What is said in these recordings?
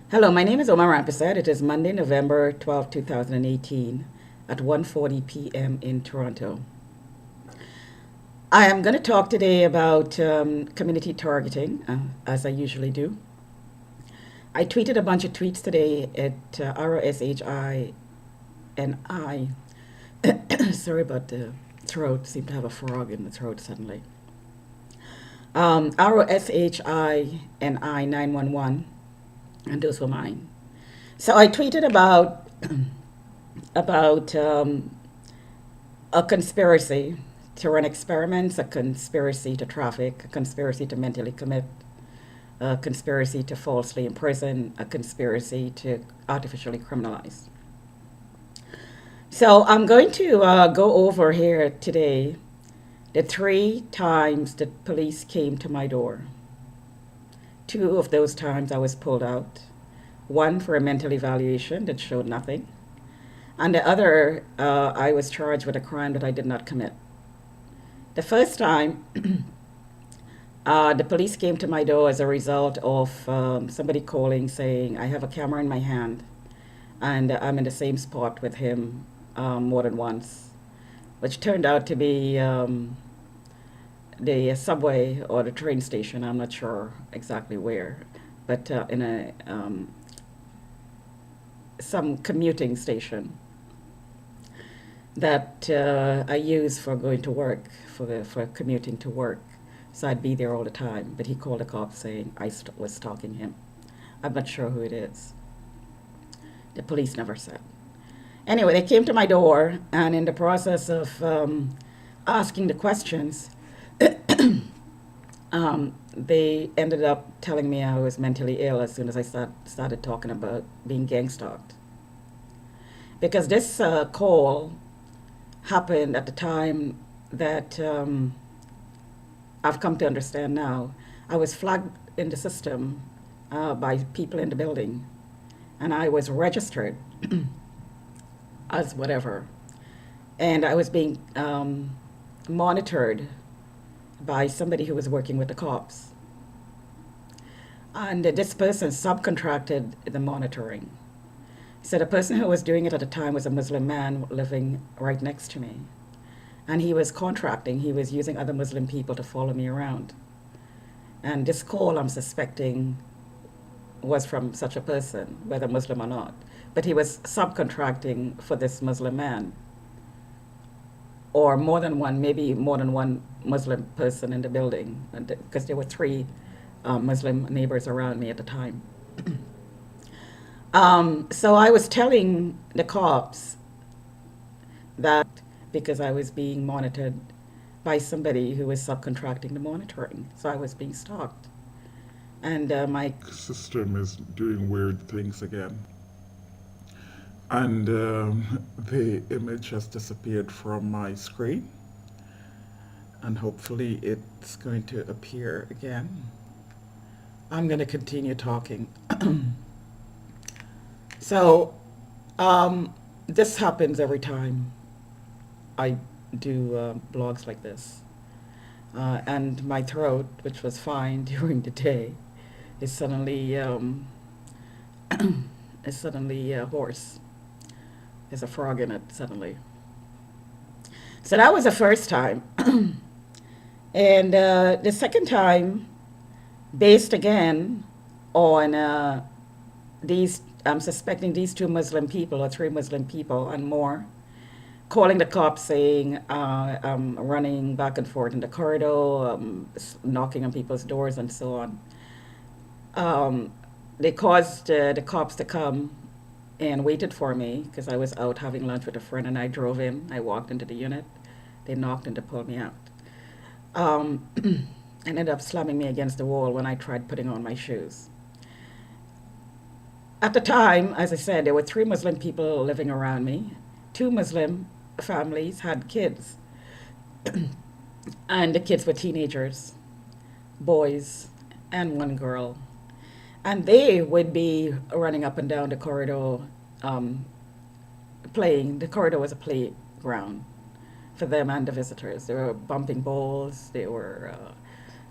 Hello, my name is Omar Rampersad. It is Monday, November 12th, 2018 at 1:40 p.m. in Toronto. I am going to talk today about community targeting, as I usually do. I tweeted a bunch of tweets today at ROSHI and I. Sorry about the throat. Seem to have a frog in the throat suddenly. ROSHI and I 911, and those were mine. So I tweeted about about a conspiracy to run experiments, a conspiracy to traffic, a conspiracy to mentally commit, a conspiracy to falsely imprison, a conspiracy to artificially criminalize. So I'm going to go over here today the three times that police came to my door. Two of those times I was pulled out. One for a mental evaluation that showed nothing, and the other, I was charged with a crime that I did not commit. The first time, the police came to my door as a result of somebody calling saying, I have a camera in my hand and I'm in the same spot with him more than once, which turned out to be the subway or the train station. I'm not sure exactly where, but in a some commuting station that I use for going to work, for commuting to work. So I'd be there all the time. But he called the cops saying I was stalking him. I'm not sure who it is. The police never said. Anyway, they came to my door, and in the process of asking the questions, they ended up telling me I was mentally ill as soon as I started talking about being gang stalked. Because this call happened at the time that I've come to understand now. I was flagged in the system by people in the building, and I was registered as whatever. And I was being monitored by somebody who was working with the cops. And this person subcontracted the monitoring. So the person who was doing it at the time was a Muslim man living right next to me. And he was contracting, he was using other Muslim people to follow me around. And this call, I'm suspecting, was from such a person, whether Muslim or not. But he was subcontracting for this Muslim man, or more than one, maybe more than one Muslim person in the building, because there were three Muslim neighbors around me at the time. So I was telling the cops that because I was being monitored by somebody who was subcontracting the monitoring, so I was being stalked. And my System is doing weird things again. And the image has disappeared from my screen. And hopefully it's going to appear again. I'm going to continue talking. So this happens every time I do blogs like this. And my throat, which was fine during the day, is suddenly hoarse. There's a frog in it suddenly. So that was the first time. And the second time, based again on these, I'm suspecting these two Muslim people or three Muslim people and more, calling the cops saying I'm running back and forth in the corridor, knocking on people's doors and so on. They caused the cops to come and waited for me because I was out having lunch with a friend and I drove in. I walked into the unit. They knocked and they pulled me out. And ended up slamming me against the wall when I tried putting on my shoes. At the time, as I said, there were three Muslim people living around me. Two Muslim families had kids, and the kids were teenagers, boys, and one girl. And they would be running up and down the corridor, playing. The corridor was a playground for them and the visitors. They were bumping balls, they were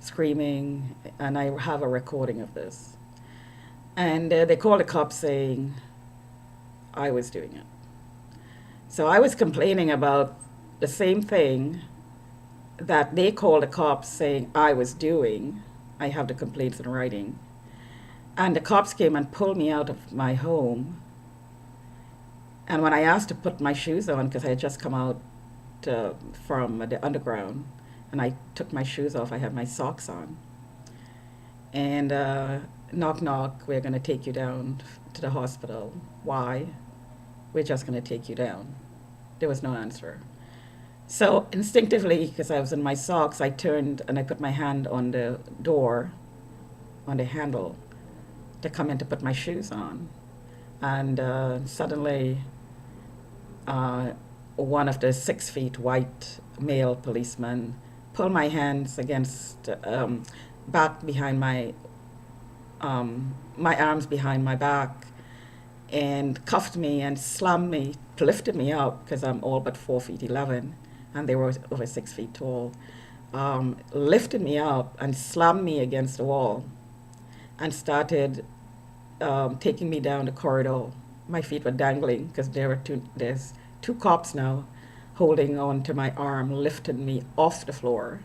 screaming, and I have a recording of this. And they called the cops saying I was doing it. So I was complaining about the same thing that they called the cops saying I was doing. I have the complaints in writing. And the cops came and pulled me out of my home. And when I asked to put my shoes on, because I had just come out from the underground, and I took my shoes off, I had my socks on. And knock, knock, we're going to take you down to the hospital. Why? We're just going to take you down. There was no answer. So instinctively, because I was in my socks, I turned and I put my hand on the door, on the handle, to come in to put my shoes on. And suddenly, uh, one of the 6 feet white male policemen pulled my hands against, back behind my arms behind my back, and cuffed me and slammed me, lifted me up because I'm all but 4 feet 11, and they were over 6 feet tall. Lifted me up and slammed me against the wall, and started taking me down the corridor. My feet were dangling because there's two cops now holding on to my arm, lifted me off the floor,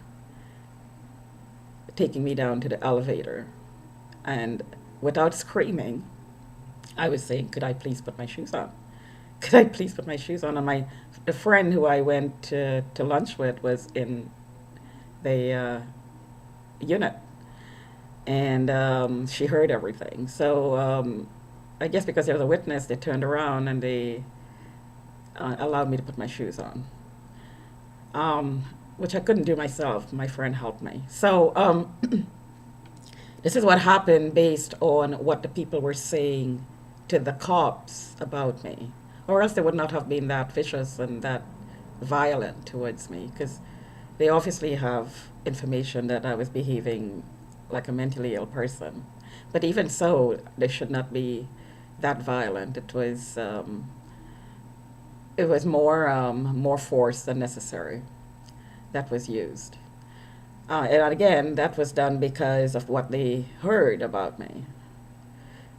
taking me down to the elevator. And without screaming, I was saying, could I please put my shoes on? Could I please put my shoes on? And the friend who I went to lunch with was in the unit. And she heard everything. So I guess because there was a witness, they turned around and they allowed me to put my shoes on, which I couldn't do myself. My friend helped me. So this is what happened based on what the people were saying to the cops about me, or else they would not have been that vicious and that violent towards me, because they obviously have information that I was behaving like a mentally ill person. But even so, they should not be that violent. It was more force than necessary that was used. And again, that was done because of what they heard about me.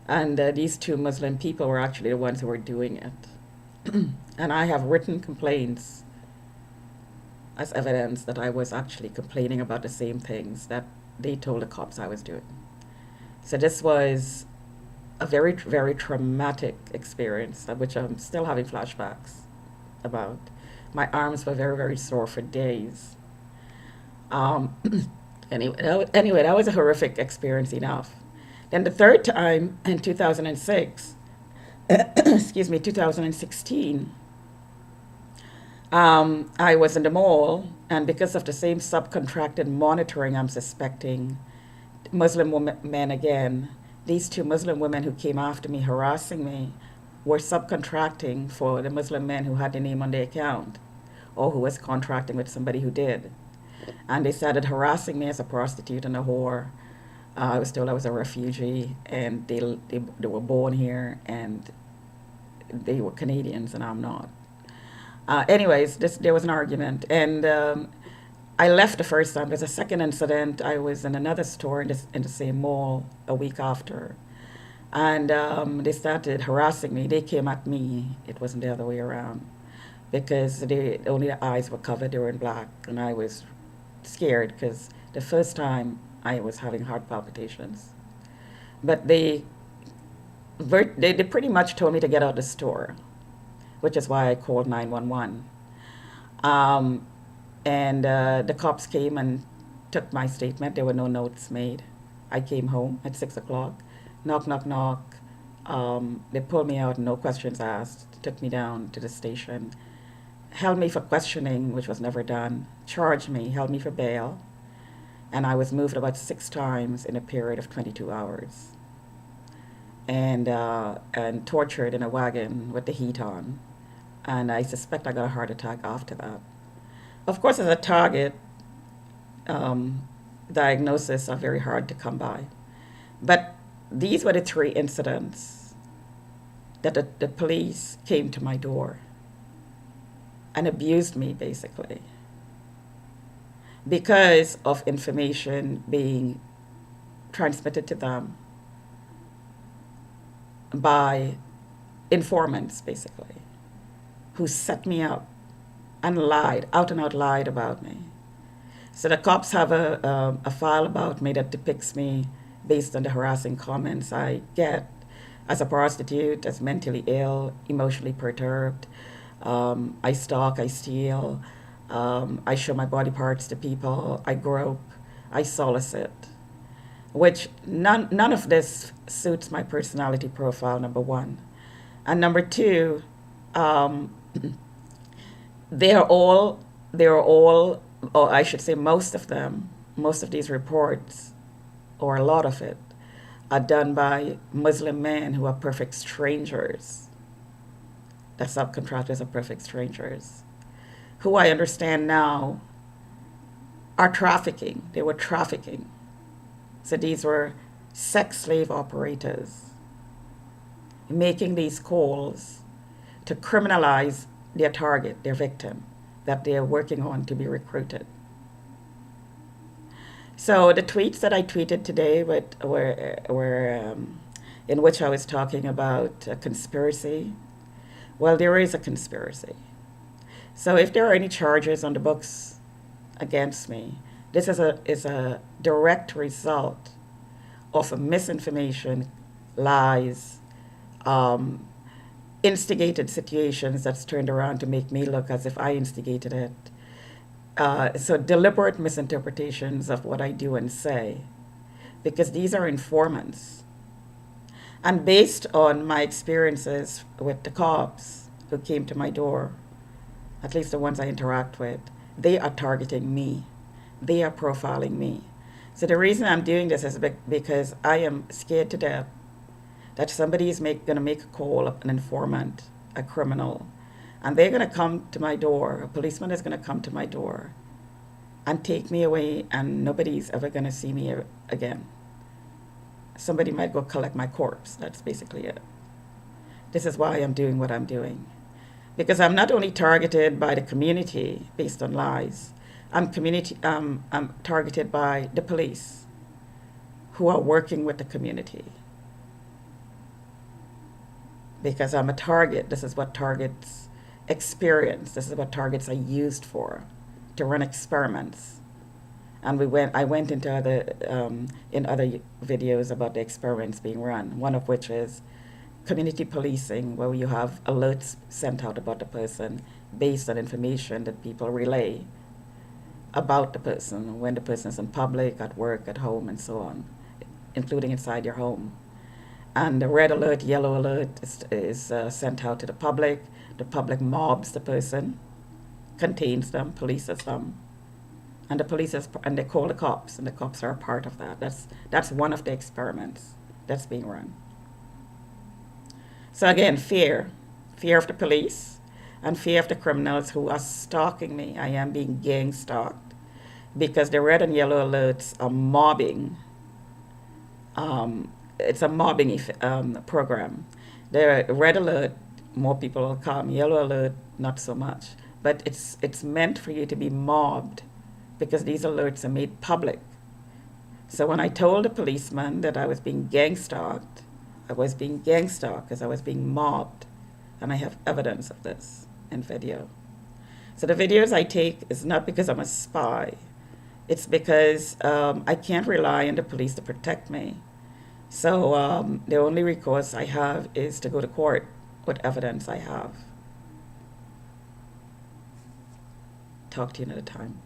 And these two Muslim people were actually the ones who were doing it. And I have written complaints as evidence that I was actually complaining about the same things that they told the cops I was doing. So this was a very, very traumatic experience, of which I'm still having flashbacks about. My arms were very, very sore for days. Um, anyway, that was a horrific experience enough. Then the third time in 2006, excuse me, 2016, I was in the mall, and because of the same subcontracted monitoring, I'm suspecting Muslim men again. These two Muslim women who came after me, harassing me, were subcontracting for the Muslim men who had the name on their account, or who was contracting with somebody who did. And they started harassing me as a prostitute and a whore. I was told I was a refugee, and they were born here, and they were Canadians, and I'm not. Anyways, there was an argument, and I left the first time. There's a second incident. I was in another store in the same mall a week after, and they started harassing me. They came at me. It wasn't the other way around, because only the eyes were covered. They were in black, and I was scared because the first time I was having heart palpitations. But they pretty much told me to get out of the store, which is why I called 911. Um, and the cops came and took my statement. There were no notes made. I came home at 6 o'clock. Knock, knock, knock. They pulled me out, no questions asked. Took me down to the station. Held me for questioning, which was never done. Charged me, held me for bail. And I was moved about 6 times in a period of 22 hours. And tortured in a wagon with the heat on. And I suspect I got a heart attack after that. Of course, as a target, diagnoses are very hard to come by. But these were the 3 incidents that the police came to my door and abused me, basically, because of information being transmitted to them by informants, basically, who set me up and lied, out and out lied about me. So the cops have a file about me that depicts me based on the harassing comments I get as a prostitute, as mentally ill, emotionally perturbed. I stalk, I steal, I show my body parts to people, I grope, I solicit, which none of this suits my personality profile, number one. And number two, um, they're all, or I should say most of them, most of these reports, or a lot of it, are done by Muslim men who are perfect strangers. The subcontractors are perfect strangers, who I understand now are trafficking. They were trafficking. So these were sex slave operators making these calls to criminalize their target, their victim, that they're working on to be recruited. So the tweets that I tweeted today were in which I was talking about a conspiracy. Well, there is a conspiracy. So if there are any charges on the books against me, this is a direct result of misinformation, lies, um, instigated situations that's turned around to make me look as if I instigated it. So deliberate misinterpretations of what I do and say, because these are informants. And based on my experiences with the cops who came to my door, at least the ones I interact with, they are targeting me. They are profiling me. So the reason I'm doing this is because I am scared to death that somebody is going to make a call, an informant, a criminal, and they're going to come to my door. A policeman is going to come to my door and take me away, and nobody's ever going to see me again. Somebody might go collect my corpse. That's basically it. This is why I'm doing what I'm doing. Because I'm not only targeted by the community based on lies, I'm targeted by the police who are working with the community. Because I'm a target. This is what targets experience. This is what targets are used for, to run experiments. And I went into in other videos about the experiments being run, one of which is community policing, where you have alerts sent out about the person based on information that people relay about the person, when the person is in public, at work, at home, and so on, including inside your home. And the red alert, yellow alert is sent out to the public. The public mobs the person, contains them, polices them, and and they call the cops, and the cops are a part of that. That's one of the experiments that's being run. So again, fear of the police, and fear of the criminals who are stalking me. I am being gang stalked because the red and yellow alerts are mobbing. It's a mobbing program. The red alert, more people will come. Yellow alert, not so much. But it's meant for you to be mobbed because these alerts are made public. So when I told the policeman that I was being gang stalked, I was being gang stalked because I was being mobbed. And I have evidence of this in video. So the videos I take is not because I'm a spy. It's because I can't rely on the police to protect me. So the only recourse I have is to go to court with evidence I have. Talk to you another time.